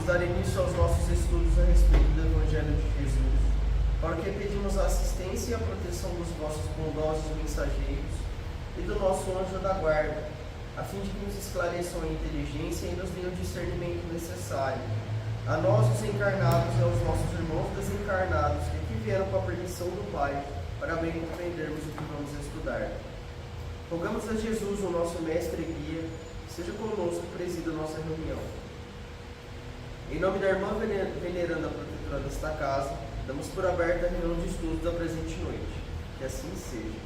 vamos dar início aos nossos estudos a respeito do Evangelho de Jesus, para o que pedimos a assistência e a proteção dos vossos bondosos mensageiros e do nosso anjo da guarda, a fim de que nos esclareçam a inteligência e nos deem o discernimento necessário, a nós os encarnados e aos nossos irmãos desencarnados que aqui vieram com a permissão do Pai, para bem compreendermos o que vamos estudar. Rogamos a Jesus, o nosso mestre e guia, seja conosco e presida a nossa reunião. Em nome da irmã veneranda protetora desta casa, damos por aberta a reunião de estudos da presente noite. Que assim seja.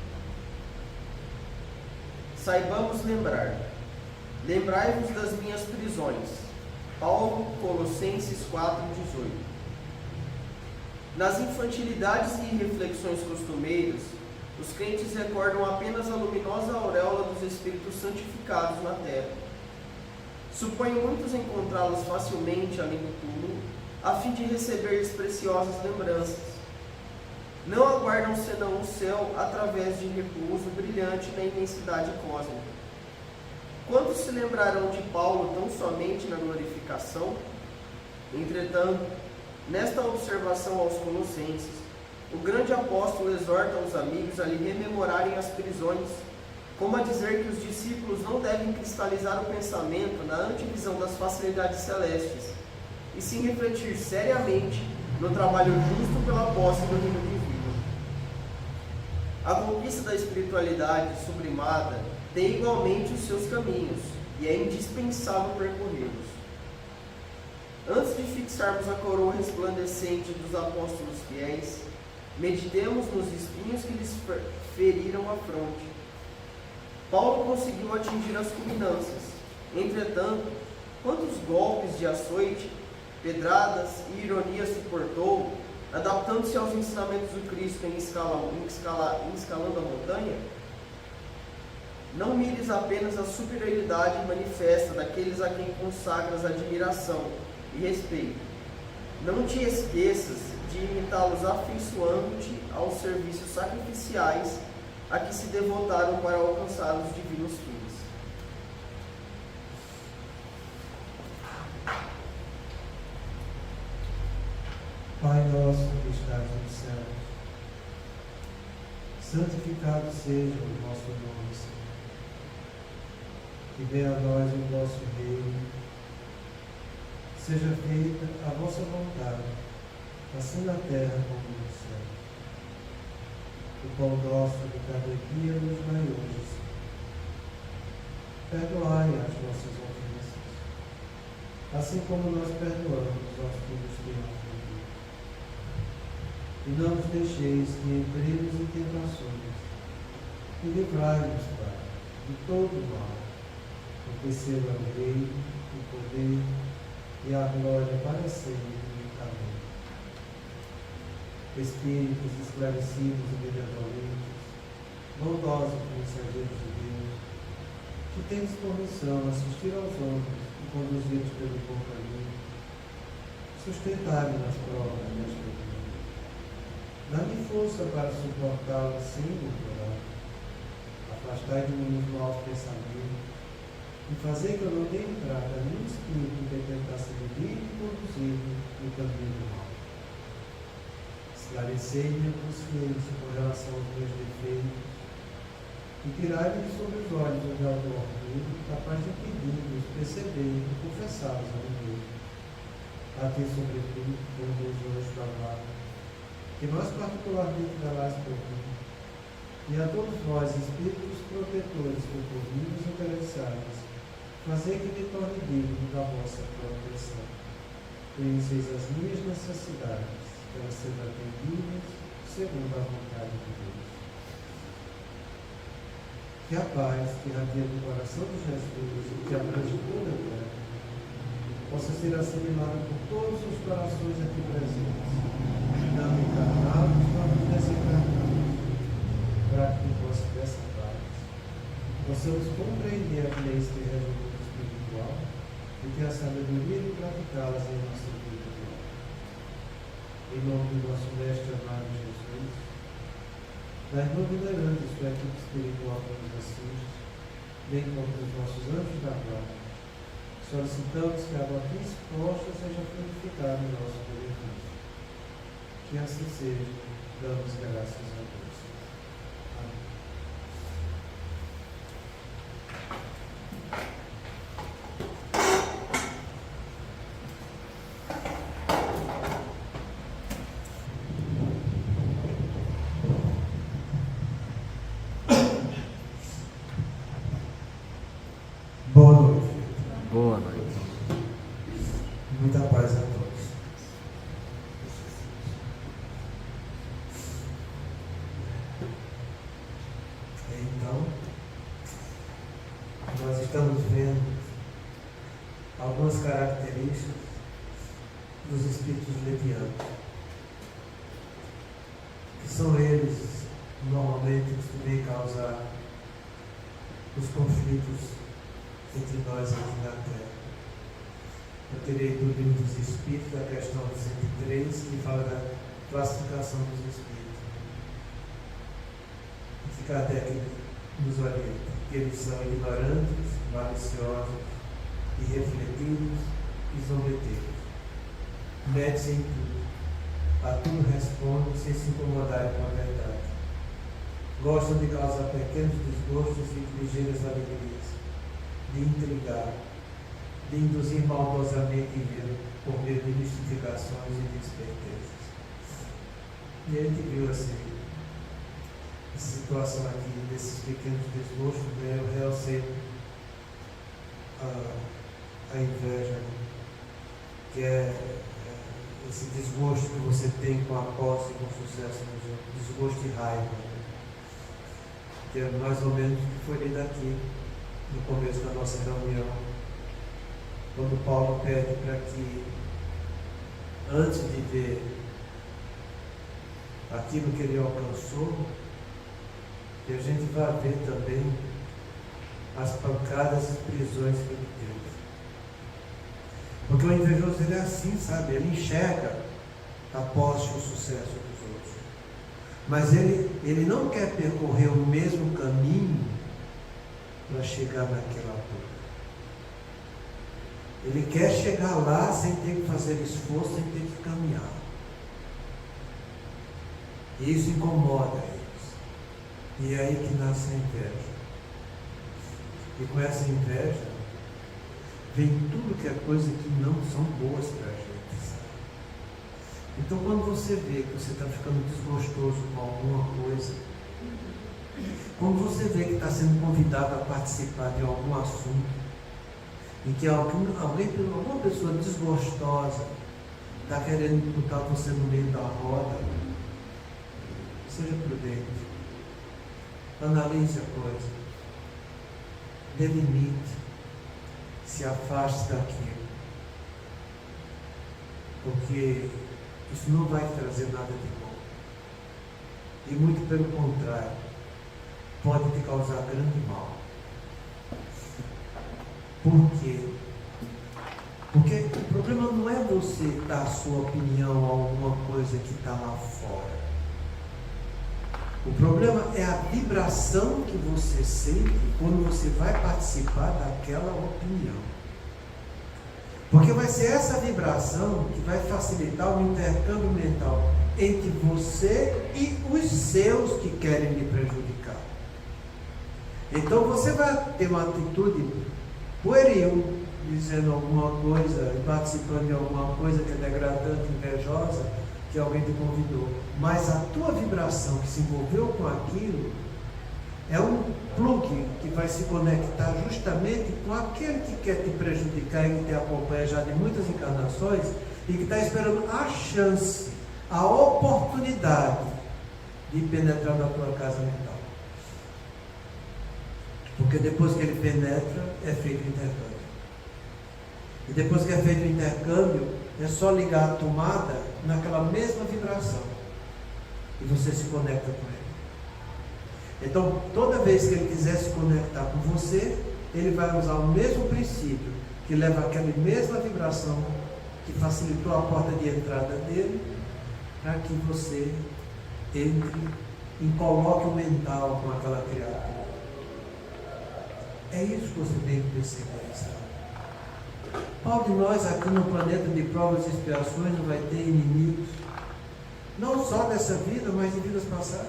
Saibamos lembrar. Lembrai-vos das minhas prisões. Paulo, Colossenses 4:18. Nas infantilidades e reflexões costumeiras, os crentes recordam apenas a luminosa auréola dos Espíritos santificados na terra. Suponho muitos encontrá-los facilmente além do túmulo, a fim de receber-lhes preciosas lembranças. Não aguardam senão o céu através de repouso brilhante na imensidade cósmica. Quantos se lembrarão de Paulo tão somente na glorificação? Entretanto, nesta observação aos Colossenses, o grande apóstolo exorta os amigos a lhe rememorarem as prisões, como a dizer que os discípulos não devem cristalizar o pensamento na antevisão das facilidades celestes, e sim refletir seriamente no trabalho justo pela posse do reino divino. A conquista da espiritualidade sublimada tem igualmente os seus caminhos, e é indispensável percorrê-los. Antes de fixarmos a coroa resplandecente dos apóstolos fiéis, meditemos nos espinhos que lhes feriram a fronte. Paulo conseguiu atingir as culminâncias. Entretanto, quantos golpes de açoite, pedradas e ironia suportou, adaptando-se aos ensinamentos do Cristo em escalando a montanha? Não mires apenas a superioridade manifesta daqueles a quem consagras admiração e respeito. Não te esqueças de imitá-los afeiçoando-te aos serviços sacrificiais a que se devotaram para alcançar os divinos fins. Pai nosso que estás nos céus, santificado seja o vosso nome, Senhor. Que venha a nós o vosso reino, seja feita a vossa vontade, assim na terra como no céu. O pão nosso de cada dia nos dai hoje, Senhor. Perdoai as nossas ofensas, assim como nós perdoamos aos que nos têm ofendido. E não nos deixeis que entremos em tentações, e livrai-nos, Pai, de todo o mal, porque seu é o reino, o poder e a glória para sempre. Amém. Espíritos esclarecidos e benevolentes, bondosos mensageiros de Deus, que tendes por missão assistir aos homens e conduzi-los pelo bom caminho, sustentai-me nas provas desta vida. Dá-me força para suportá-las sem murmurar. Afastai de mim os maus pensamentos e fazei que eu não dê entrada a nenhum espírito que tentar seduzir e conduzir-me no caminho do mal. Esclarecei-me a consciência com relação aos meus defeitos e tirai-me de sobre os olhos o véu do orgulho, capaz de impedir-nos perceber e confessá-los a mim mesmo. A ti, sobretudo, com Deus hoje da guarda, que nós particularmente darás por mim, e a todos vós, espíritos protetores que por mim nos interessados, fazei que me torne digno da vossa proteção. Conheceis as minhas necessidades, para serem atendidas segundo a vontade de Deus. Que a paz que irradia do coração de Jesus e que abrange toda a terra possa ser assimilada por todos os corações aqui presentes, não encarnados, não desencarnados, para que possa dessa paz possamos compreender as leis que regem o mundo espiritual e ter a sabedoria de praticá-las em nossa vida diária. Em nome do nosso Mestre amado Jesus, da irmã veneranda e sua equipe espiritual que nos assiste, bem como dos nossos anjos da guarda, solicitamos que a água aqui exposta seja purificada em nosso benefício. Que assim seja, damos graças a Deus. Amém. Boa noite. Boa noite. Muita paz a todos. Então, nós estamos vendo algumas características dos espíritos levianos, que são eles, normalmente, os que vêm causar os conflitos entre nós aqui na Terra. Eu terei do livro dos Espíritos, a questão 103, que fala da classificação dos Espíritos. Que Kardec nos orienta, que eles são ignorantes, maliciosos, irrefletidos e zombeteiros. Mete-se em tudo, a tudo respondem sem se incomodarem com a verdade. Gostam de causar pequenos desgostos e ligeiras alegrias, de intrigar, de induzir maldosamente erro por meio de mistificações e de espertezas. E a gente viu assim, essa situação aqui, desses pequenos desgostos, eu realcei a inveja, que é esse desgosto que você tem com a posse e com o sucesso dos outros, desgosto e raiva, que é mais ou menos o que foi lido aqui no começo da nossa reunião, quando Paulo pede para que, antes de ver aquilo que ele alcançou, que a gente vá ver também as pancadas e prisões que ele teve. Porque o invejoso ele é assim, sabe? Ele enxerga a posse e o sucesso dos outros. Mas ele não quer percorrer o mesmo caminho para chegar naquela altura. Ele quer chegar lá sem ter que fazer esforço, sem ter que caminhar. E isso incomoda eles. E é aí que nasce a inveja. E com essa inveja, vem tudo que é coisa que não são boas para a gente, sabe? Então, quando você vê que você está ficando desgostoso com alguma coisa, quando você vê que está sendo convidado a participar de algum assunto, em que alguma pessoa desgostosa está querendo botar você no meio da roda, seja prudente, analise a coisa, delimite, se afaste daquilo, porque isso não vai trazer nada de bom, e muito pelo contrário, pode te causar grande mal. Por quê? Porque o problema não é você dar a sua opinião a alguma coisa que está lá fora. O problema é a vibração que você sente quando você vai participar daquela opinião. Porque vai ser essa vibração que vai facilitar o intercâmbio mental entre você e os seus que querem lhe prejudicar. Então você vai ter uma atitude pueril, dizendo alguma coisa, participando de alguma coisa que é degradante, invejosa, que alguém te convidou, mas a tua vibração que se envolveu com aquilo é um plug que vai se conectar justamente com aquele que quer te prejudicar e que te acompanha já de muitas encarnações e que está esperando a chance, a oportunidade de penetrar na tua casa mental. Porque depois que ele penetra, é feito o intercâmbio. E depois que é feito o intercâmbio, é só ligar a tomada naquela mesma vibração. E você se conecta com ele. Então, toda vez que ele quiser se conectar com você, ele vai usar o mesmo princípio, que leva aquela mesma vibração que facilitou a porta de entrada dele, para que você entre em colóquio mental com aquela criatura. É isso que você tem que perceber, sabe? Qual de nós aqui no planeta de provas e expiações não vai ter inimigos? Não só dessa vida, mas de vidas passadas.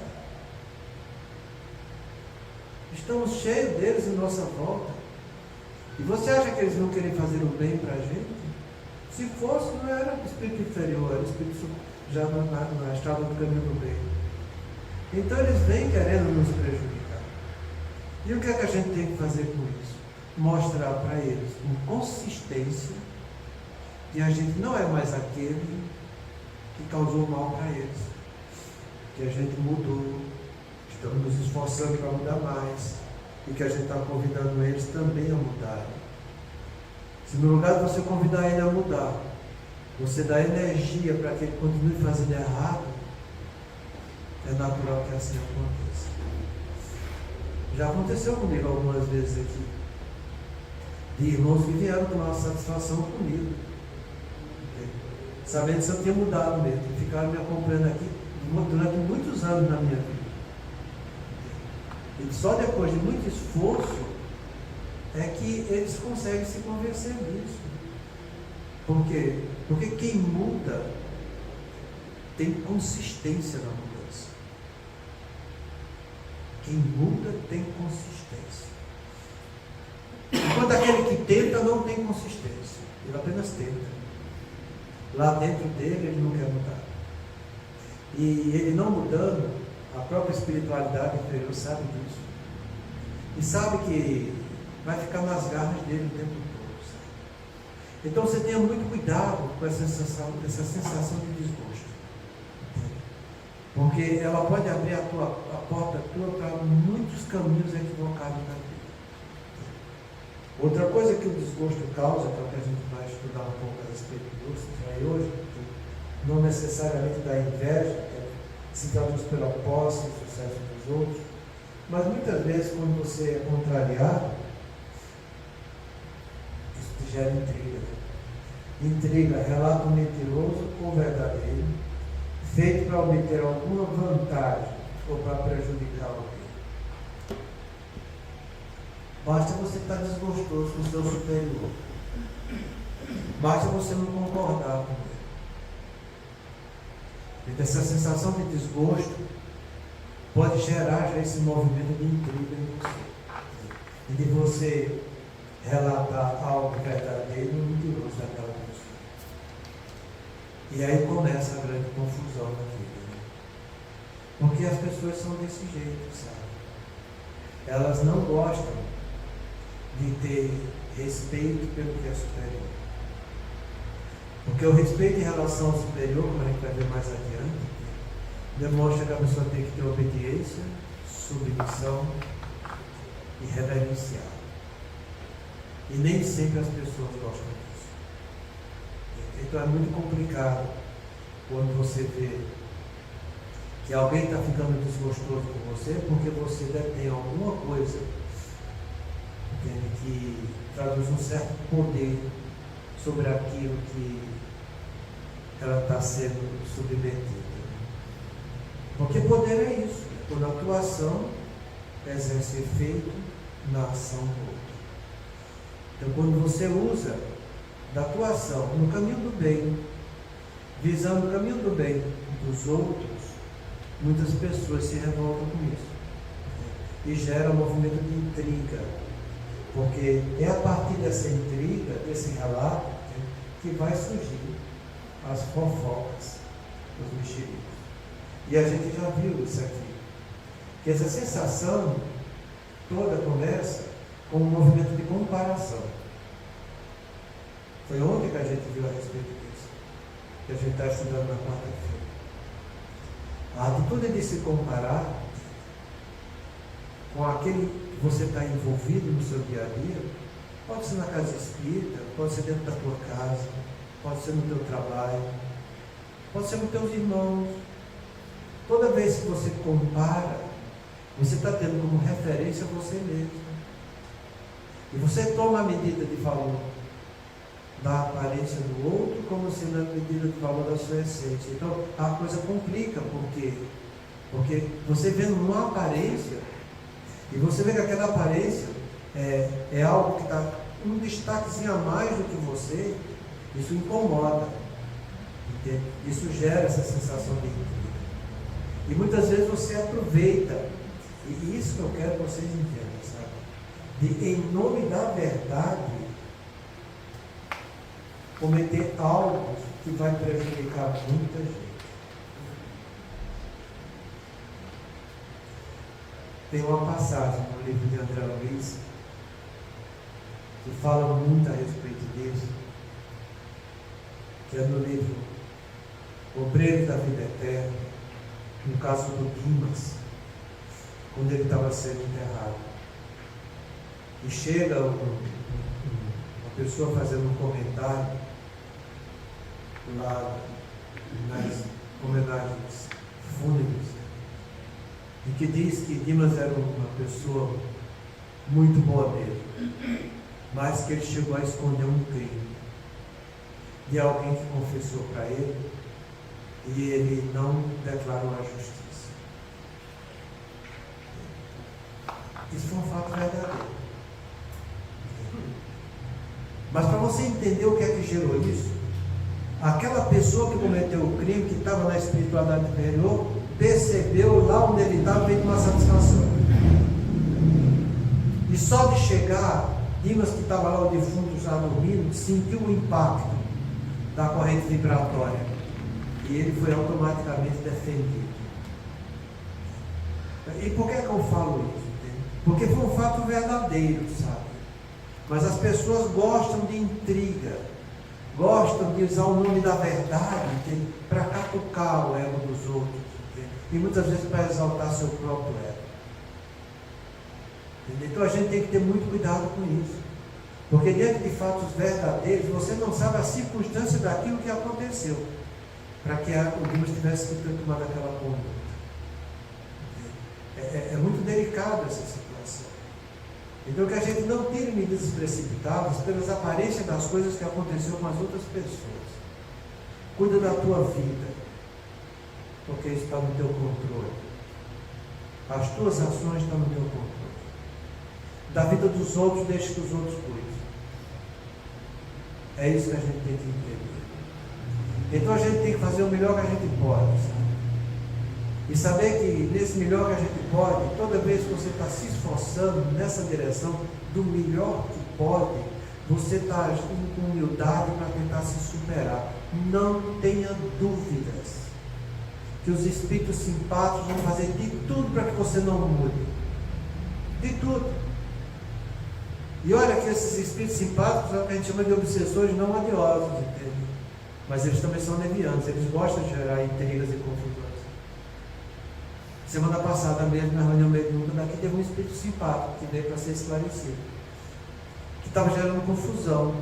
Estamos cheios deles em nossa volta. E você acha que eles vão querer fazer o bem para a gente? Se fosse, não era o espírito inferior, era o espírito já na estrada do caminho do bem. Então eles vêm querendo nos prejudicar. E o que é que a gente tem que fazer com isso? Mostrar para eles com consistência que a gente não é mais aquele que causou mal para eles, que a gente mudou, estamos nos esforçando para mudar mais e que a gente está convidando eles também a mudarem. Se no lugar de você convidar ele a mudar, você dá energia para que ele continue fazendo errado, é natural que assim aconteça. Já aconteceu comigo algumas vezes aqui, de irmãos que vieram tomar uma satisfação comigo, sabendo que eu tinha mudado mesmo, ficaram me acompanhando aqui durante muitos anos na minha vida. E só depois de muito esforço é que eles conseguem se convencer disso. Por quê? Porque quem muda tem consistência na mudança. Quem muda tem consistência. Enquanto aquele que tenta não tem consistência, ele apenas tenta. Lá dentro dele ele não quer mudar. E ele não mudando, a própria espiritualidade inferior sabe disso. E sabe que vai ficar nas garras dele o tempo todo. Sabe? Então você tenha muito cuidado com essa sensação de desgosto. Porque ela pode abrir a porta tua para muitos caminhos equivocados na vida. Outra coisa que o desgosto causa, que é o que a gente vai estudar um pouco a respeito disso aí hoje, não necessariamente da inveja, que se traduz pela posse e sucesso dos outros, mas muitas vezes quando você é contrariado, isso te gera intriga. Intriga, relato mentiroso ou verdadeiro, feito para obter alguma vantagem ou para prejudicar alguém. Basta você estar desgostoso com o seu superior. Basta você não concordar com ele. E essa sensação de desgosto pode gerar já esse movimento de intriga em você. E de você relatar algo verdadeiro e mentiroso daquela pessoa. E aí começa a grande confusão na vida. Né? Porque as pessoas são desse jeito, sabe? Elas não gostam de ter respeito pelo que é superior. Porque o respeito em relação ao superior, como a gente vai ver mais adiante, demonstra que a pessoa tem que ter obediência, submissão e reverenciar. E nem sempre as pessoas gostam disso. Então é muito complicado quando você vê que alguém está ficando desgostoso com você porque você detém alguma coisa que traduz um certo poder sobre aquilo que ela está sendo submetida. Porque poder é isso, por atuação, exerce efeito na ação do outro. Então, quando você usa da atuação no caminho do bem, visando o caminho do bem dos outros, muitas pessoas se revoltam com isso. E gera um movimento de intriga. Porque é a partir dessa intriga, desse relato, que vai surgir as fofocas, os mexericos. E a gente já viu isso aqui. Que essa sensação toda começa com um movimento de comparação. Foi ontem que a gente viu a respeito disso. Que a gente está estudando na quarta-feira. A atitude de se comparar com aquele que você está envolvido no seu dia a dia, pode ser na casa espírita, pode ser dentro da tua casa, pode ser no teu trabalho, pode ser com teus irmãos. Toda vez que você compara, você está tendo como referência você mesmo. E você toma a medida de valor da aparência do outro como sendo a medida de valor da sua essência. Então a coisa complica, porque você vê uma aparência, e você vê que aquela aparência é algo que está um destaquezinho a mais do que você, isso incomoda, entende? Isso gera essa sensação de intriga. E muitas vezes você aproveita, e isso que eu quero que vocês entendam, sabe? De, em nome da verdade, cometer algo que vai prejudicar muita gente. Tem uma passagem no livro de André Luiz que fala muito a respeito disso, que é no livro Obreiro da Vida Eterna, no caso do Dimas, quando ele estava sendo enterrado. E chega uma pessoa fazendo um comentário lá nas homenagens fúnebres, e que diz que Dimas era uma pessoa muito boa mesmo, mas que ele chegou a esconder um crime de alguém que confessou para ele e ele não declarou a justiça. Isso foi um fato verdadeiro. Mas para você entender o que é que gerou isso, aquela pessoa que cometeu o crime, que estava na espiritualidade inferior, percebeu lá onde ele estava, veio uma satisfação. E só de chegar, Dimas, que estava lá, o defunto já dormindo, sentiu o impacto da corrente vibratória. E ele foi automaticamente defendido. E por que eu falo isso? Porque foi um fato verdadeiro, sabe? Mas as pessoas gostam de intriga, gostam de usar o nome da verdade para catucar o ego dos outros, entende? E muitas vezes para exaltar seu próprio ego. Entende? Então a gente tem que ter muito cuidado com isso, porque diante de fatos verdadeiros, você não sabe a circunstância daquilo que aconteceu, para que o Dimas tivesse que ter tomado aquela conduta. É muito delicado essa situação. Então que a gente não tire medidas precipitadas pelas aparências das coisas que aconteceram com as outras pessoas. Cuida da tua vida, porque isso está no teu controle. As tuas ações estão no teu controle. Da vida dos outros, deixa que os outros cuidem. É isso que a gente tem que entender. Então a gente tem que fazer o melhor que a gente pode, sabe? E saber que nesse melhor que a gente pode, toda vez que você está se esforçando nessa direção do melhor que pode, você está agindo com humildade para tentar se superar. Não tenha dúvidas que os espíritos simpáticos vão fazer de tudo para que você não mude. De tudo. E olha que esses espíritos simpáticos é o que a gente chama de obsessores não odiosos, entende? Mas eles também são levianos, eles gostam de gerar intrigas e confusões. Semana passada mesmo, na reunião mediúnica daqui, teve um espírito simpático que veio para ser esclarecido, que estava gerando confusão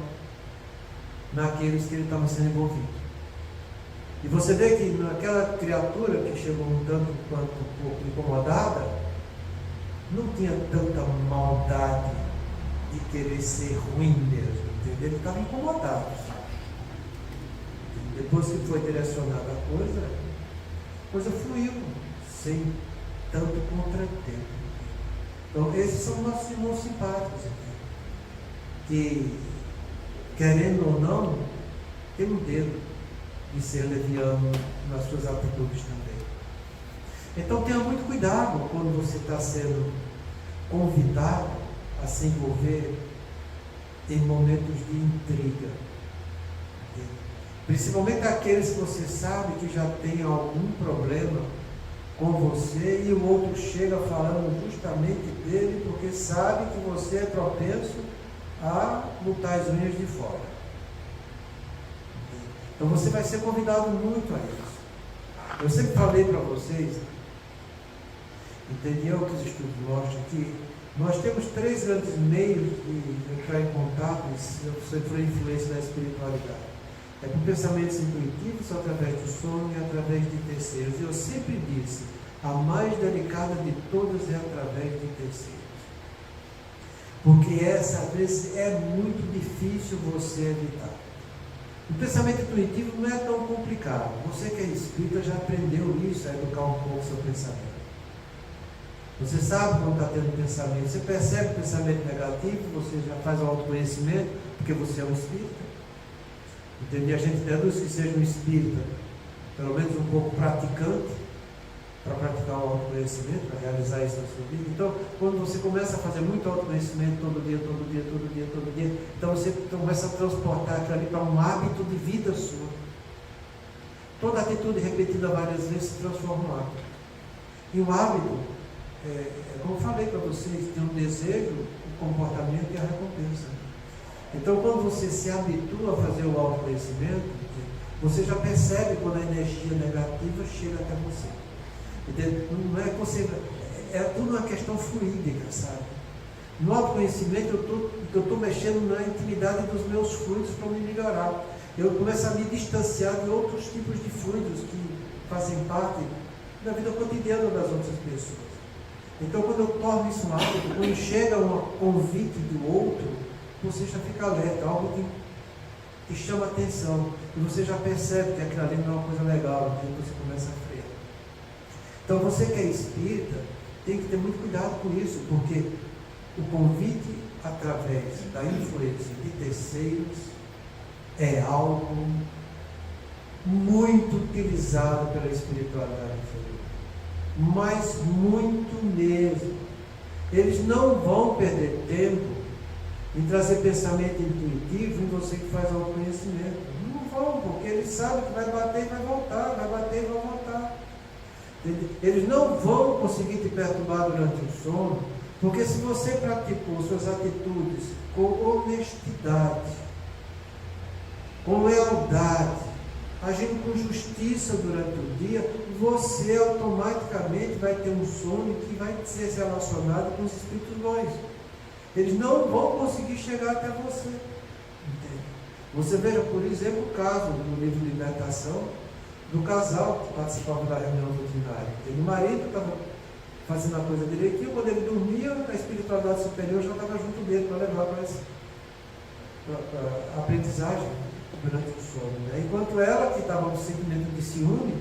naqueles que ele estava sendo envolvido. E você vê que naquela criatura que chegou um tanto quanto um pouco incomodada, não tinha tanta maldade de querer ser ruim mesmo, entendeu? Ele estava incomodado, sabe? Depois que foi direcionada a coisa fluiu, sem tanto contratempo. Então, esses são nossos irmãos simpáticos, que, querendo ou não, tem um dedo de ser leviano nas suas atitudes também. Então, tenha muito cuidado quando você está sendo convidado a se envolver em momentos de intriga. Principalmente aqueles que você sabe que já tem algum problema com você e o outro chega falando justamente dele porque sabe que você é propenso a botar as unhas de fora. Então você vai ser convidado muito a isso. Eu sempre falei para vocês, entendeu, que os estudos mostram que nós temos 3 grandes meios de entrar em contato e sofrer influência da espiritualidade. É por pensamentos intuitivos, através do sono e através de terceiros. Eu sempre disse, a mais delicada de todas é através de terceiros. Porque essa, às vezes, é muito difícil você evitar. O pensamento intuitivo não é tão complicado. Você que é espírita já aprendeu isso, a educar um pouco o seu pensamento. Você sabe quando está tendo pensamento. Você percebe pensamento negativo, você já faz o autoconhecimento, porque você é um espírita. Entende? A gente deduz que seja um espírita, pelo menos um pouco praticante, para praticar o autoconhecimento, para realizar isso na sua vida. Então, quando você começa a fazer muito autoconhecimento todo dia, então você começa a transportar aquilo ali para um hábito de vida sua. Toda atitude repetida várias vezes se transforma em um hábito. E o hábito, como eu falei para vocês, tem um desejo, o comportamento e a recompensa. Então, quando você se habitua a fazer o autoconhecimento, você já percebe quando a energia negativa chega até você. Entendeu? Não é que você. É tudo uma questão fluídica, sabe? No autoconhecimento, eu estou mexendo na intimidade dos meus fluidos para me melhorar. Eu começo a me distanciar de outros tipos de fluidos que fazem parte da vida cotidiana das outras pessoas. Então, quando eu torno isso um hábito, quando chega um convite do outro, você já fica alerta, algo que chama a atenção, e você já percebe que aquilo ali não é uma coisa legal, então você começa a frear. Então, você que é espírita, tem que ter muito cuidado com isso, porque o convite através da influência de terceiros é algo muito utilizado pela espiritualidade inferior, mas muito mesmo. Eles não vão perder tempo em trazer pensamento intuitivo em você que faz autoconhecimento. Não vão, porque eles sabem que vai bater e vai voltar, vai bater e vai voltar. Eles não vão conseguir te perturbar durante o sono, porque se você praticou suas atitudes com honestidade, com lealdade, agindo com justiça durante o dia, você automaticamente vai ter um sono que vai ser relacionado com os espíritos bons. Eles não vão conseguir chegar até você. Entende? Você veja, por exemplo, o caso no livro de Libertação do casal que participava da reunião doutrinária. O marido estava fazendo a coisa direitinho, quando ele dormia, a espiritualidade superior já estava junto dele para levar para a aprendizagem durante o sono. Né? Enquanto ela, que estava no sentimento de ciúme,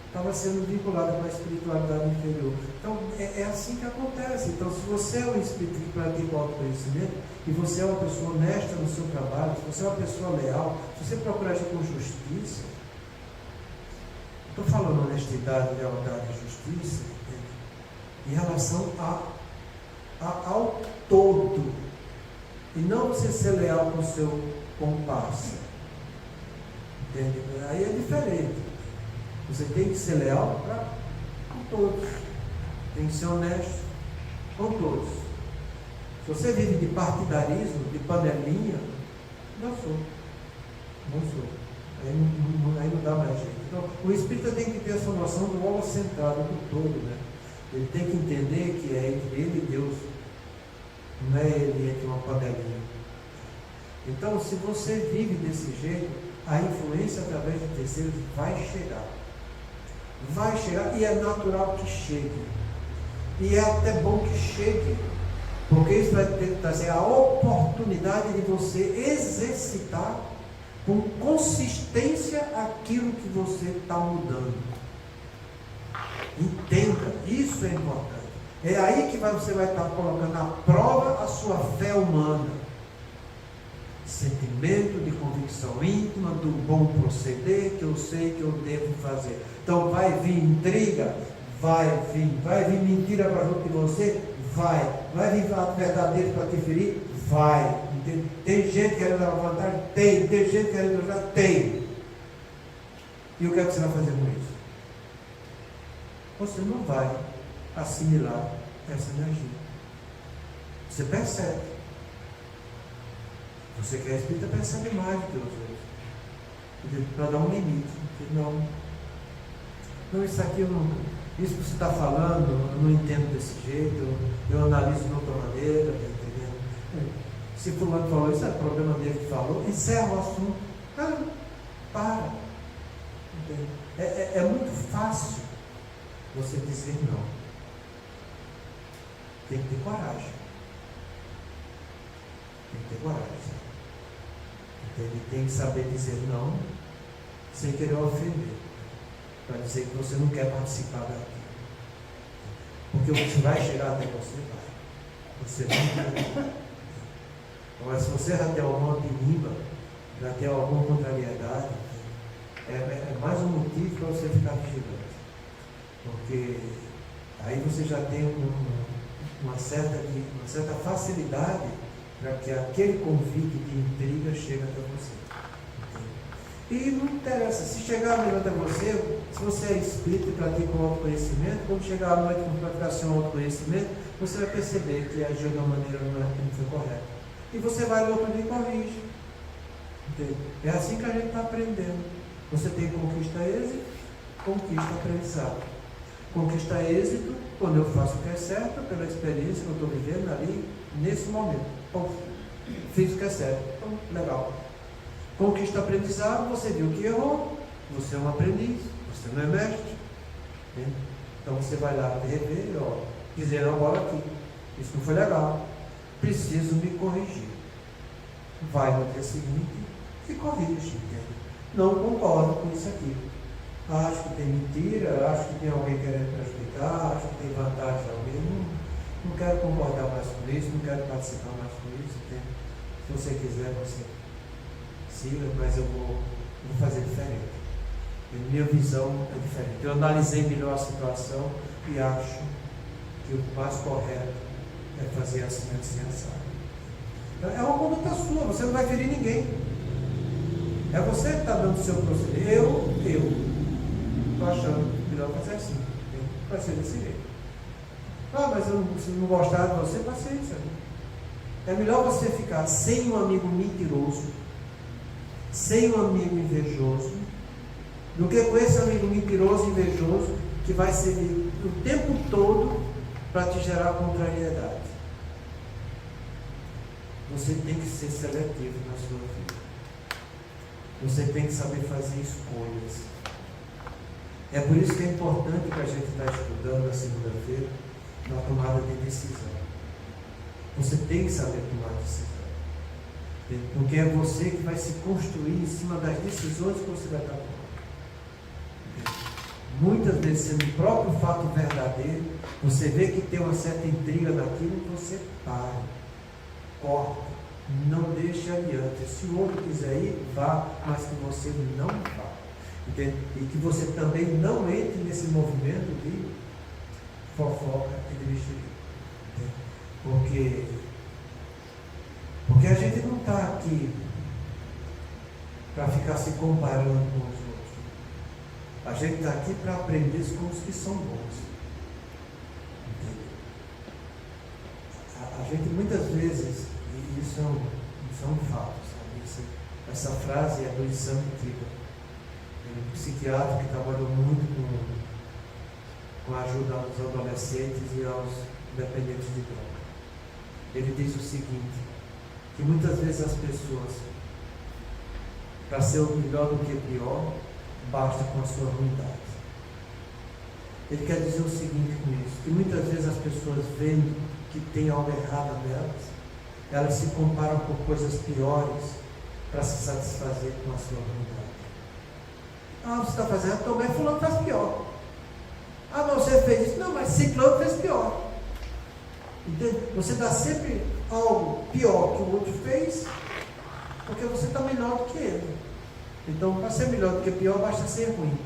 estava sendo vinculada com a espiritualidade inferior. Então, é assim que acontece. Então, se você é um espírito que pratica o autoconhecimento, e você é uma pessoa honesta no seu trabalho, se você é uma pessoa leal, se você procura agir com justiça, estou falando honestidade, lealdade e justiça, em relação ao todo, e não você ser leal com o seu comparsa. Entende? Aí é diferente. Você tem que ser leal com todos. Tem que ser honesto com todos. Se você vive de partidarismo, de panelinha, não sou. Aí não dá mais jeito. Então, o espírita tem que ter essa noção do holocentrado do todo, né? Ele tem que entender que é entre ele e Deus. Não é ele entre uma panelinha. Então, se você vive desse jeito, a influência através de terceiros vai chegar. Vai chegar, e é natural que chegue. E é até bom que chegue, porque isso vai trazer a oportunidade de você exercitar com consistência aquilo que você está mudando. Entenda, isso é importante. É aí que você vai estar colocando à prova a sua fé humana. Sentimento de convicção íntima, do bom proceder, que eu sei que eu devo fazer. Então vai vir intriga, vai vir mentira para junto de você, vai vir verdadeiro para te ferir, vai. Entende? Tem gente querendo dar vantagem? Tem gente querendo ajudar? Tem. E o que é que você vai fazer com isso? Você não vai assimilar essa energia. Você percebe. Você que é espírita percebe mais do que os outros. Para dar um limite. Não, isso aqui eu não. Isso que você está falando, eu não entendo desse jeito, eu analiso de outra maneira, tá entendendo? Se fulano falou, isso é problema dele que falou, encerra o assunto. Para. É muito fácil você dizer não. Tem que ter coragem. Tem que ter coragem. Ele tem que saber dizer não, sem querer ofender, para dizer que você não quer participar daquilo. Porque você vai chegar até você, vai. Você vai. Agora, se você já tem alguma pinimba, já tem alguma contrariedade, é mais um motivo para você ficar vigilante. Porque aí você já tem uma certa facilidade para que aquele convite de intriga chegue até você. E não interessa, se chegar a noite até você, se você é espírito e pratica o autoconhecimento, quando chegar a noite com praticação do autoconhecimento, você vai perceber que agiu de uma maneira que não foi correta. E você vai no outro dia e corrige. Entende? É assim que a gente está aprendendo. Você tem conquista êxito, conquista aprendizado. Conquista êxito quando eu faço o que é certo, pela experiência que eu estou vivendo ali, nesse momento. Bom, fiz o que é certo. Então, legal. Conquista aprendizado, você viu que errou, você é um aprendiz, você não é mestre. Entende? Então você vai lá rever, dizer agora aqui, isso não foi legal, preciso me corrigir. Vai no dia seguinte e corrige. Entende? Não concordo com isso aqui. Acho que tem mentira, acho que tem alguém querendo prejudicar, acho que tem vantagem de alguém. Não quero concordar mais com isso, não quero participar mais com isso. Entende? Se você quiser, você siga, mas eu vou fazer diferente. Minha visão é diferente. Eu analisei melhor a situação e acho que o mais correto é fazer assim, assado. Então, é uma conduta sua, você não vai ferir ninguém. É você que está dando o seu proceder. Eu estou achando melhor fazer assim. Vai ser desse jeito. Mas se não gostar de você, paciência. É melhor você ficar sem um amigo mentiroso, sem um amigo invejoso, do que com esse amigo mentiroso e invejoso que vai servir o tempo todo para te gerar contrariedade. Você tem que ser seletivo na sua vida. Você tem que saber fazer escolhas. É por isso que é importante que a gente está estudando na segunda-feira, na tomada de decisão. Você tem que saber tomar decisão. Porque é você que vai se construir em cima das decisões que você vai estar tomando. Muitas vezes, sendo o próprio fato verdadeiro, você vê que tem uma certa intriga naquilo, você para, corta, não deixe adiante. Se o outro quiser ir, vá, mas que você não vá. Entende? E que você também não entre nesse movimento de fofoca e de mexerico. Porque a gente não está aqui para ficar se comparando com os outros. A gente está aqui para aprender com os que são bons. Entende? A gente muitas vezes, e isso é um fato, sabe? Essa frase é do Sam Tiba, um psiquiatra que trabalhou muito com a ajuda aos adolescentes e aos dependentes de droga. Ele diz o seguinte, que muitas vezes as pessoas, para ser o melhor do que o pior, basta com a sua ruindade. Ele quer dizer o seguinte com isso, que muitas vezes as pessoas veem que tem algo errado nelas, elas se comparam com coisas piores para se satisfazer com a sua ruindade. Você está fazendo, também fulano faz pior. Mas você fez isso. Não, mas ciclano fez pior. Entende? Você dá sempre algo pior que o outro fez, porque você está melhor do que ele. Então, para ser melhor do que pior, basta ser ruim.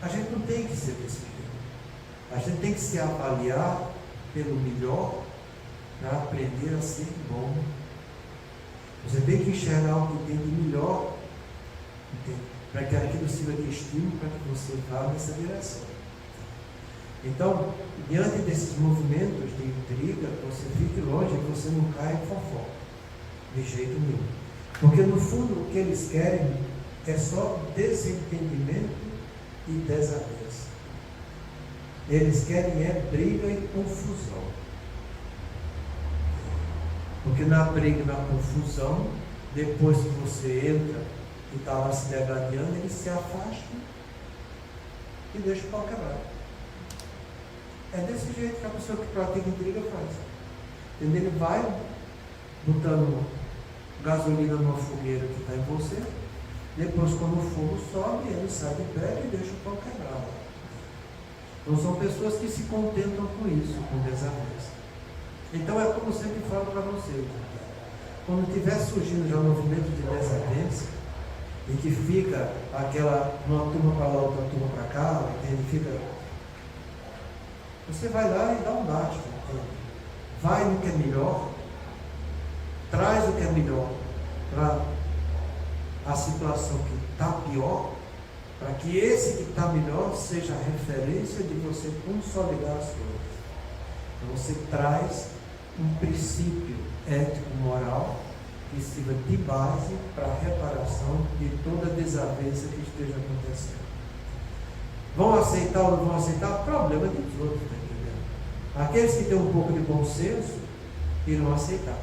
A gente não tem que ser desse jeito. A gente tem que se avaliar pelo melhor para aprender a ser bom. Você tem que enxergar o que tem de melhor, entende? Para que aquilo sirva de estímulo para que você vá nessa direção. Então, diante desses movimentos de intriga, você fique longe e você não caia em fofoca, de jeito nenhum. Porque no fundo o que eles querem é só desentendimento e desavença. Eles querem é briga e confusão. Porque na briga e na confusão, depois que você entra e está lá se degradando, eles se afastam e deixam o pau quebrar. É desse jeito que a pessoa que pratica intriga faz. Entendeu? Ele vai botando gasolina numa fogueira que está em você, depois quando o fogo sobe, ele sai de perto e deixa o pau quebrar. Então são pessoas que se contentam com isso, com desavença. Então é como eu sempre falo para vocês, quando estiver surgindo já um movimento de desavença, e que fica uma turma para lá, outra turma para cá, você vai lá e dá um basta, entende? Vai no que é melhor, traz o que é melhor para a situação que está pior, para que esse que está melhor seja a referência de você consolidar as coisas. Então você traz um princípio ético-moral que sirva de base para a reparação de toda desavença que esteja acontecendo. Vão aceitar ou não vão aceitar? Problema dos outros, tá entendendo? Aqueles que têm um pouco de bom senso irão aceitar.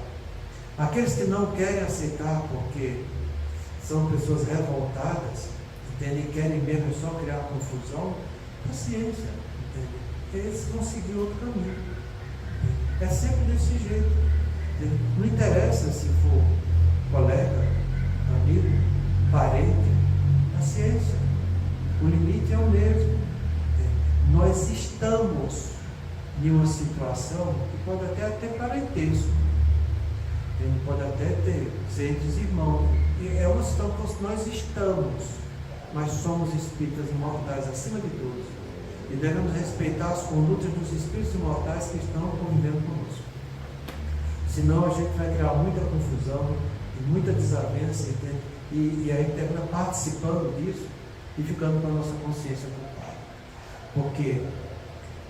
Aqueles que não querem aceitar porque são pessoas revoltadas, entendem? E querem mesmo só criar confusão, paciência, entende? Eles vão seguir outro caminho. É sempre desse jeito. Não interessa se for colega, amigo, parente, paciência. O limite é o mesmo. Nós estamos em uma situação que pode até ter parentesco, pode até ter entes irmãos. É uma situação que nós estamos, mas somos espíritas imortais acima de todos. E devemos respeitar as condutas dos espíritos imortais que estão convivendo conosco. Senão a gente vai criar muita confusão e muita desavença, e aí termina participando disso e ficando com a nossa consciência culpada. Por quê?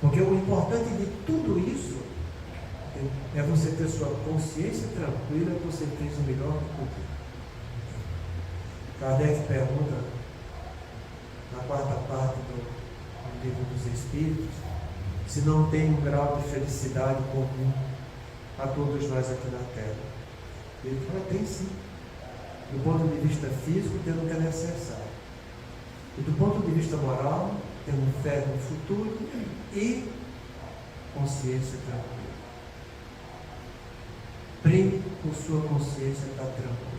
Porque o importante de tudo isso é você ter sua consciência tranquila que você fez o melhor que podia. Kardec pergunta, na quarta parte do Livro dos Espíritos, se não tem um grau de felicidade comum a todos nós aqui na Terra. Ele fala, tem sim. Do ponto de vista físico, tendo o que é necessário. E do ponto de vista moral, tendo fé no futuro e consciência tranquila. Prime por sua consciência estar tranquila.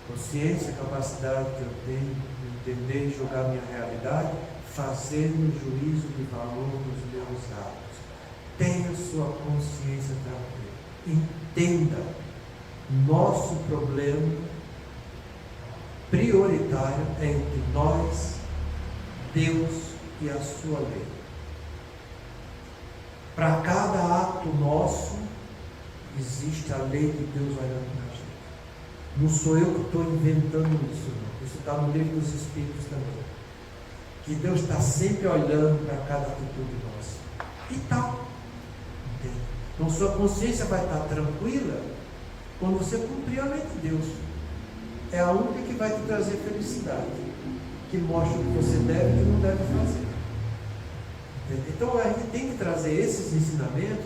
Consciência, capacidade que eu tenho de entender e julgar minha realidade, fazendo juízo de valor dos meus atos. Tenha sua consciência tranquila. Entenda, nosso problema prioritário é entre nós, Deus e a sua lei. Para cada ato nosso, existe a lei de Deus olhando na gente. Não sou eu que estou inventando isso, não. Isso está no Livro dos Espíritos também. Que Deus está sempre olhando para cada atitude nossa. E tal. Então sua consciência vai estar tranquila quando você cumprir a lei de Deus. É a única que vai te trazer felicidade, que mostra o que você deve e o que não deve fazer. Então a gente tem que trazer esses ensinamentos,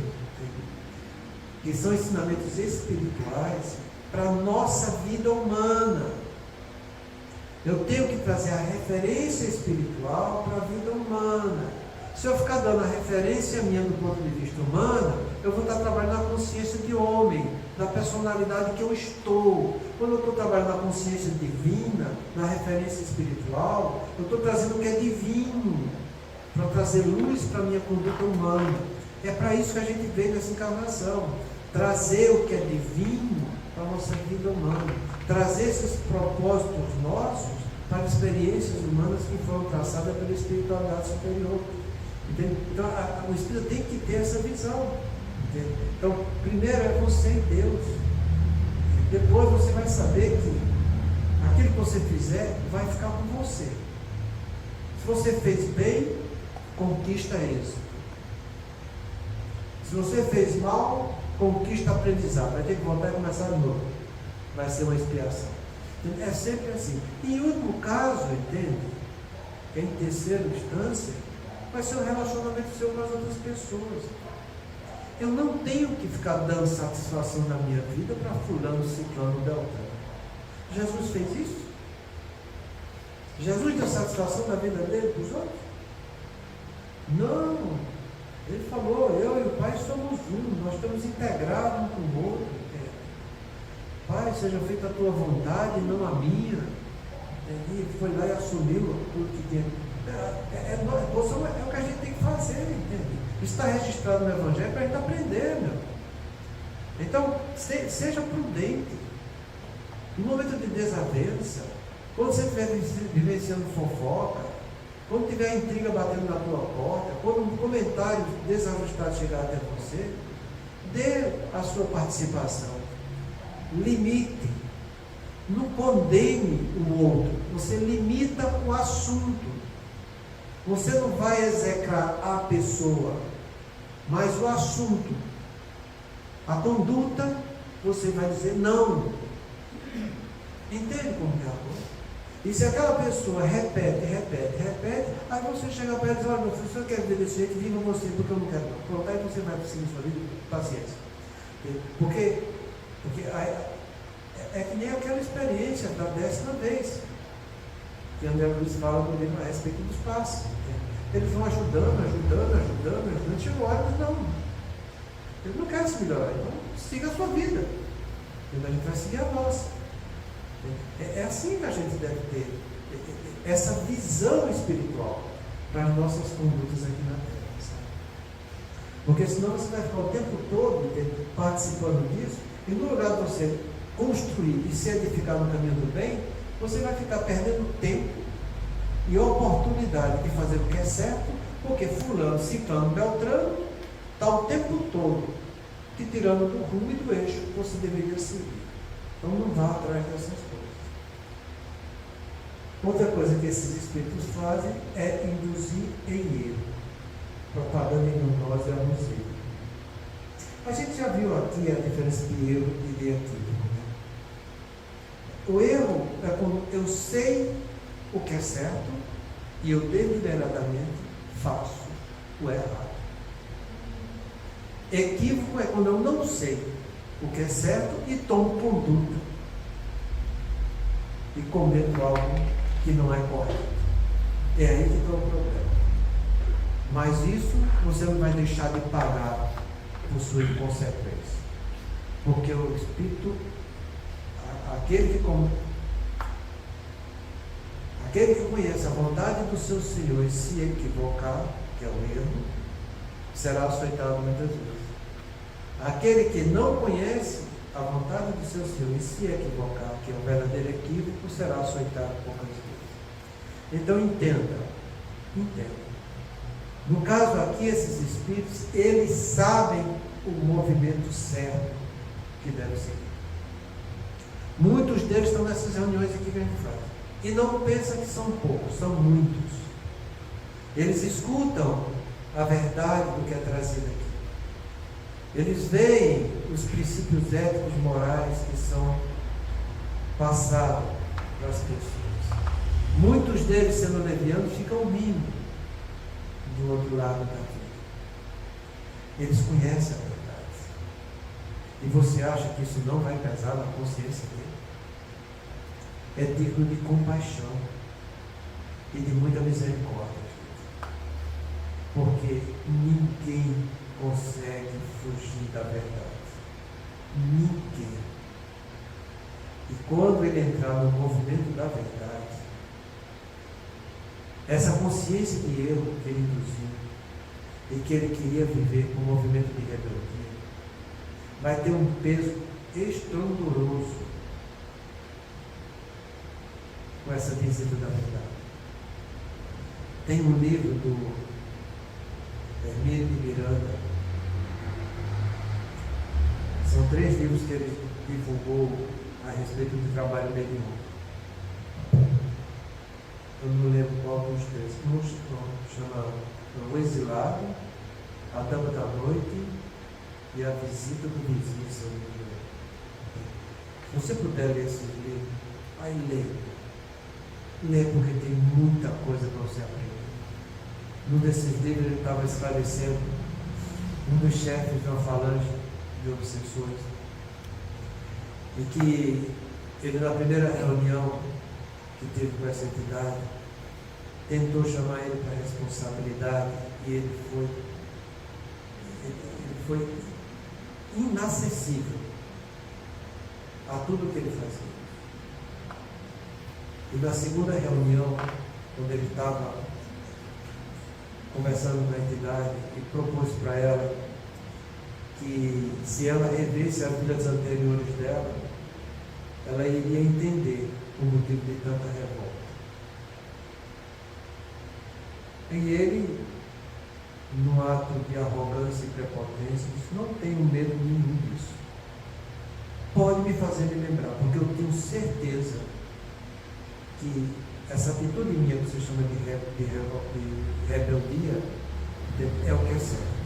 que são ensinamentos espirituais, para a nossa vida humana. Eu tenho que trazer a referência espiritual para a vida humana. Se eu ficar dando a referência minha do ponto de vista humano, eu vou estar trabalhando na consciência de homem, na personalidade que eu estou. Quando eu estou trabalhando na consciência divina, na referência espiritual, eu estou trazendo o que é divino, para trazer luz para a minha conduta humana. É para isso que a gente veio nessa encarnação, trazer o que é divino para a nossa vida humana, trazer esses propósitos nossos para experiências humanas que foram traçadas pela espiritualidade superior. Entende? Então o Espírito tem que ter essa visão. Entende? Então, primeiro é você e Deus. Depois você vai saber que aquilo que você fizer vai ficar com você. Se você fez bem, conquista êxito. Se você fez mal, conquista aprendizado. Vai ter que voltar e começar de novo. Vai ser uma expiação. É sempre assim. E em último caso, entende? Em terceira instância, vai ser um relacionamento seu com as outras pessoas. Eu não tenho que ficar dando satisfação na minha vida para fulano, ciclano, beltrano. Jesus fez isso? Jesus deu satisfação na vida dele para os outros? Não. Ele falou, eu e o Pai somos um, nós estamos integrados um com o outro. Pai, seja feita a tua vontade, não a minha. E foi lá e assumiu tudo que tinha. É Isso está registrado no Evangelho para a gente aprender, meu. Então, seja prudente. No momento de desavença, quando você estiver vivenciando fofoca, quando tiver intriga batendo na tua porta, quando um comentário desajustado chegar até você, dê a sua participação. Limite. Não condene o outro. Você limita o assunto. Você não vai execrar a pessoa, mas o assunto. A conduta, você vai dizer não. Entende como é a coisa? E se aquela pessoa repete, aí você chega para ela e diz, olha, se o senhor quer viver desse jeito, viva você, porque eu não quero não. Pronto, aí você vai seguir sua vida, paciência. Porque é que nem aquela experiência da 10ª vez, que André Luiz fala comigo a respeito dos passos. Eles vão ajudando, chegou a hora, mas não. Ele não quer se melhorar, então siga a sua vida. E a gente vai seguir a nossa. É assim que a gente deve ter essa visão espiritual para as nossas condutas aqui na Terra, sabe? Porque senão você vai ficar o tempo todo participando disso, e no lugar de você construir e se edificar no caminho do bem, você vai ficar perdendo tempo e oportunidade de fazer o que é certo, porque fulano, ciclano, beltrano está o tempo todo te tirando do rumo e do eixo que você deveria seguir. Então não vá atrás dessas coisas. Outra coisa que esses espíritos fazem é induzir em erro, propaganda enganosa e abusiva. A gente já viu aqui a diferença de erro e de equívoco, né? O erro é quando eu sei o que é certo e eu deliberadamente faço o errado. Equívoco é quando eu não sei o que é certo e tomo conduta e cometo algo que não é correto. É aí que está o problema. Mas isso você não vai deixar de pagar por sua inconsequência. Porque o Espírito, aquele que conhece a vontade do seu Senhor e se equivocar, que é o erro, será açoitado muitas vezes. Aquele que não conhece a vontade do seu Senhor e se equivocar, que é o verdadeiro equívoco, será açoitado poucas vezes. Então entenda. No caso aqui, esses espíritos, eles sabem o movimento certo que deve seguir. Muitos deles estão nessas reuniões aqui que a gente faz. E não pensa que são poucos, são muitos. Eles escutam a verdade do que é trazido aqui. Eles veem os princípios éticos e morais que são passados para as pessoas. Muitos deles, sendo levianos, ficam rindo do outro lado da vida. Eles conhecem a verdade. E você acha que isso não vai pesar na consciência dele? É digno de compaixão e de muita misericórdia, gente. Porque ninguém consegue fugir da verdade. Ninguém. E quando ele entrar no movimento da verdade, essa consciência de erro que ele induziu e que ele queria viver com o movimento de rebeldia, vai ter um peso estrondoso com essa visita da verdade. Tem um livro do Hermínio de Miranda. São 3 livros que ele divulgou a respeito do trabalho mediúnico. Eu não lembro qual dos 3. Um chama O Exilado, A Dama da Noite e A Visita do Vizinho, se eu não me engano. Se você puder ler esses livros, aí lê. Lê porque tem muita coisa para você aprender. Num desses livros ele estava esclarecendo um dos chefes de uma falange de obsessores. E que ele, na primeira reunião que teve com essa entidade, tentou chamar ele para a responsabilidade e ele foi inacessível a tudo que ele fazia. E na segunda reunião, quando ele estava conversando com a entidade e propôs para ela que, se ela revesse as vidas anteriores dela, ela iria entender o motivo de tanta revolta. E ele, no ato de arrogância e prepotência, disse: não tenho medo nenhum disso. Pode me fazer me lembrar, porque eu tenho certeza que essa atitude minha que você chama de rebeldia é o que é certo.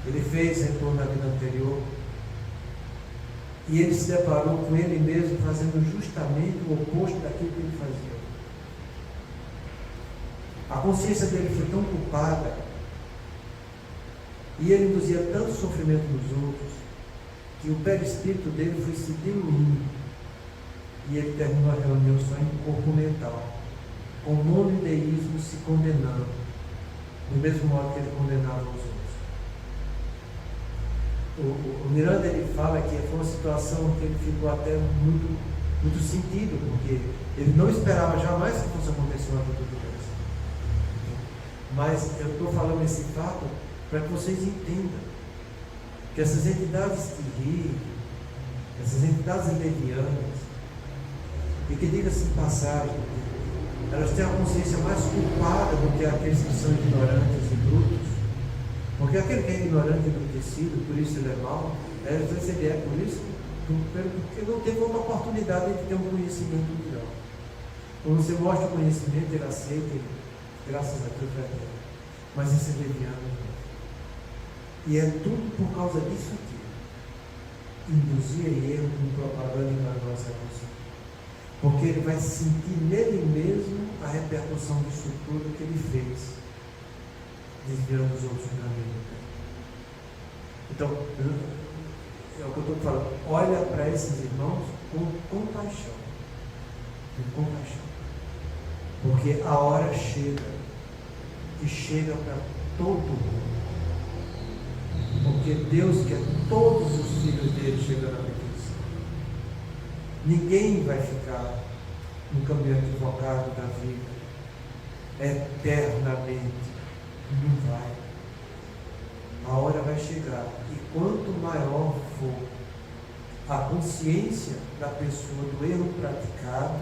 Ele fez retorno à vida anterior e ele se deparou com ele mesmo fazendo justamente o oposto daquilo que ele fazia. A consciência dele foi tão culpada e ele induzia tanto sofrimento nos outros que o perispírito dele foi se diluindo e ele terminou a reunião só em corpo mental, com o monoideísmo se condenando, do mesmo modo que ele condenava os outros. O Miranda, ele fala que foi uma situação que ele ficou até muito sentido, porque ele não esperava jamais que fosse acontecer uma atitude dessa. Mas eu estou falando esse fato para que vocês entendam que essas entidades que riem, essas entidades levianas, e que, diga-se de passagem, elas têm a consciência mais culpada do que aqueles que são ignorantes e brutos, porque aquele que é ignorante e embrutecido, por isso ele é mau, ele é por isso, porque não teve outra oportunidade de ter um conhecimento melhor. Quando você mostra o conhecimento, ele aceita, graças a Deus vai ter. Mas esse é leviano. E é tudo por causa disso aqui. Induzir erro com propaganda enganosa a você. Porque ele vai sentir nele mesmo a repercussão disso tudo que ele fez, desviando os outros do caminho. Então, é o que eu estou falando. Olha para esses irmãos com compaixão. Com compaixão. Porque a hora chega. E chega para todo mundo. Porque Deus quer todos os filhos dele chegando à perfeição. Ninguém vai ficar no caminho equivocado da vida eternamente. Não vai. A hora vai chegar. E quanto maior for a consciência da pessoa do erro praticado,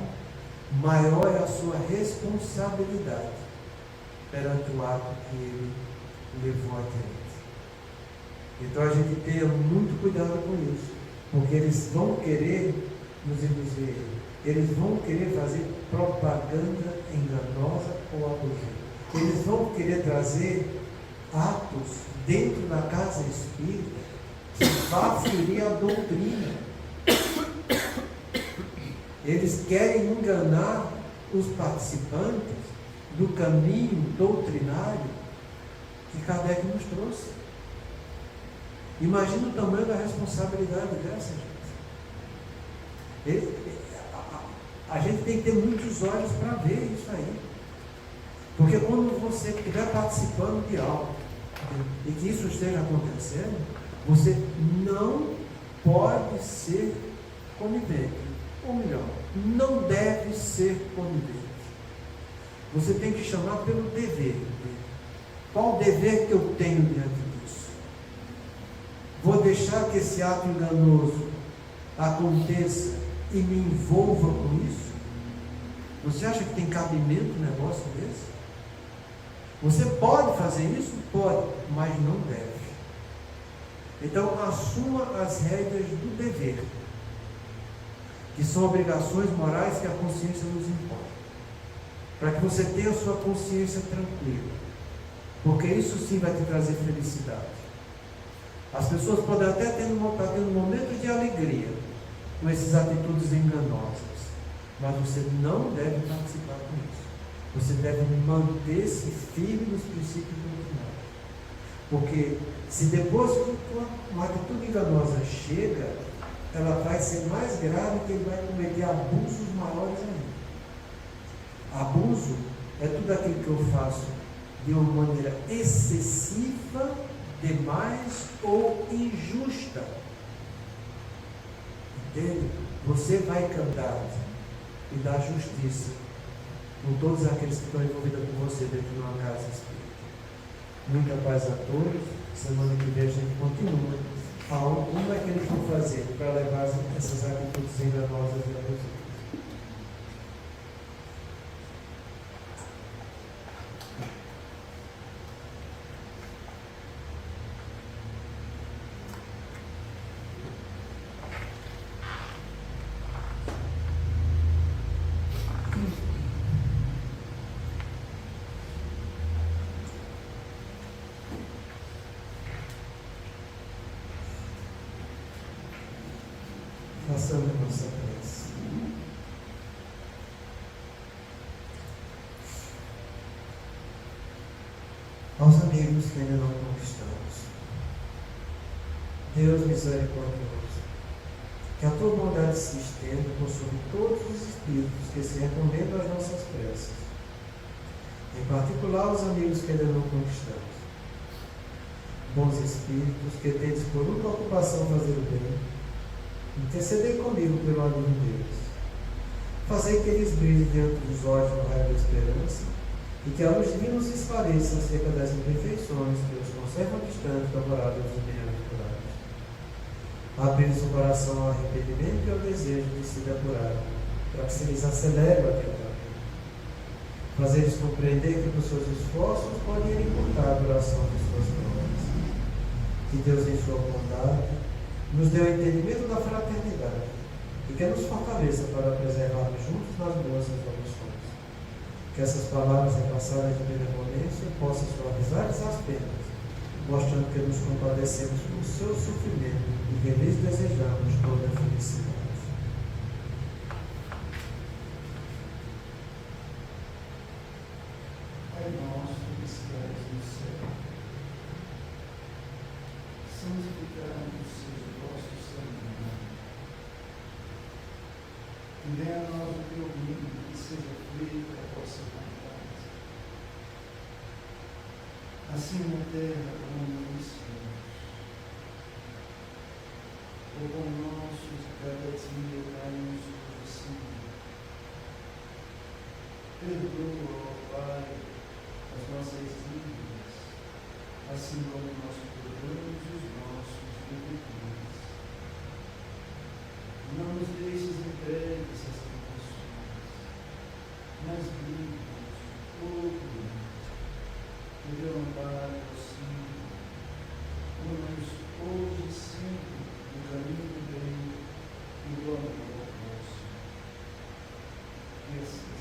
maior é a sua responsabilidade perante o ato que ele levou adiante. Então a gente tenha muito cuidado com isso, porque eles vão querer nos induzir, eles vão querer fazer propaganda enganosa ou abusiva. Eles vão querer trazer atos dentro da casa espírita que vá ferir a doutrina. Eles querem enganar os participantes do caminho doutrinário que Kardec nos trouxe. Imagina o tamanho da responsabilidade dessa, gente. A gente tem que ter muitos olhos para ver isso aí. Porque quando você estiver participando de algo e que isso esteja acontecendo, você não pode ser conivente. Ou melhor, não deve ser conivente. Você tem que chamar pelo dever. Qual o dever que eu tenho diante disso? Vou deixar que esse ato enganoso aconteça e me envolva com isso? Você acha que tem cabimento um negócio desse? Você pode fazer isso? Pode, mas não deve. Então, assuma as rédeas do dever, que são obrigações morais que a consciência nos impõe, para que você tenha a sua consciência tranquila, porque isso sim vai te trazer felicidade. As pessoas podem até estar tendo momentos de alegria com essas atitudes enganosas, mas você não deve participar com isso. Você deve manter-se firme nos princípios doutrinários. Porque se depois que uma atitude enganosa chega, ela vai ser mais grave, que ele vai cometer abusos maiores ainda. Abuso é tudo aquilo que eu faço de uma maneira excessiva, demais ou injusta. Entende? Você vai cantar e dar justiça com todos aqueles que estão envolvidos com você dentro de uma casa espírita. Muita paz a todos. Semana que vem a gente continua. Paulo, como é que eles vão fazer para levar essas atitudes enganosas a Deus? Façamos a nossa prece. Aos amigos que ainda não conquistamos, Deus misericordioso, que a tua bondade se estenda por sobre todos os espíritos que se recomendam às nossas preces, em particular os amigos que ainda não conquistamos. Bons espíritos que tendes por única ocupação fazer o bem, intercedei comigo pelo amigo deles. Fazei que eles brilhem diante dos olhos no raio da esperança e que a luz divina se esclareça acerca das imperfeições que os conservam distantes da morada dos bem-aventurados. Abrir-lhes o coração ao arrependimento e ao desejo de se depurar, para que se lhes acelere o aquietamento. Fazer-lhes compreender que por seus esforços podem encurtar a duração de suas provas. Que Deus, em sua bondade, nos dê o entendimento da fraternidade e que nos fortaleça para preservarmos juntos nas boas resoluções. Que essas palavras repassadas de benevolência possam suavizar-lhes as penas, mostrando que nos compadecemos com o seu sofrimento e que lhes desejamos toda a felicidade. Pai nosso que estás no céu, santificado seja o vosso santo nome. E venha a nós o teu reino, que seja feita a vossa vontade, assim na terra como nos céus. O pão nosso de cada dia dai-nos hoje, Senhor. Perdoa, ó Pai, as nossas dívidas, assim como nós perdoamos os nossos devedores. Não nos deixes entregues às tentações, mas livra-nos do fogo, que teu amparo, Senhor, nos hoje e sempre no caminho do bem e do amor ao próximo. Que assim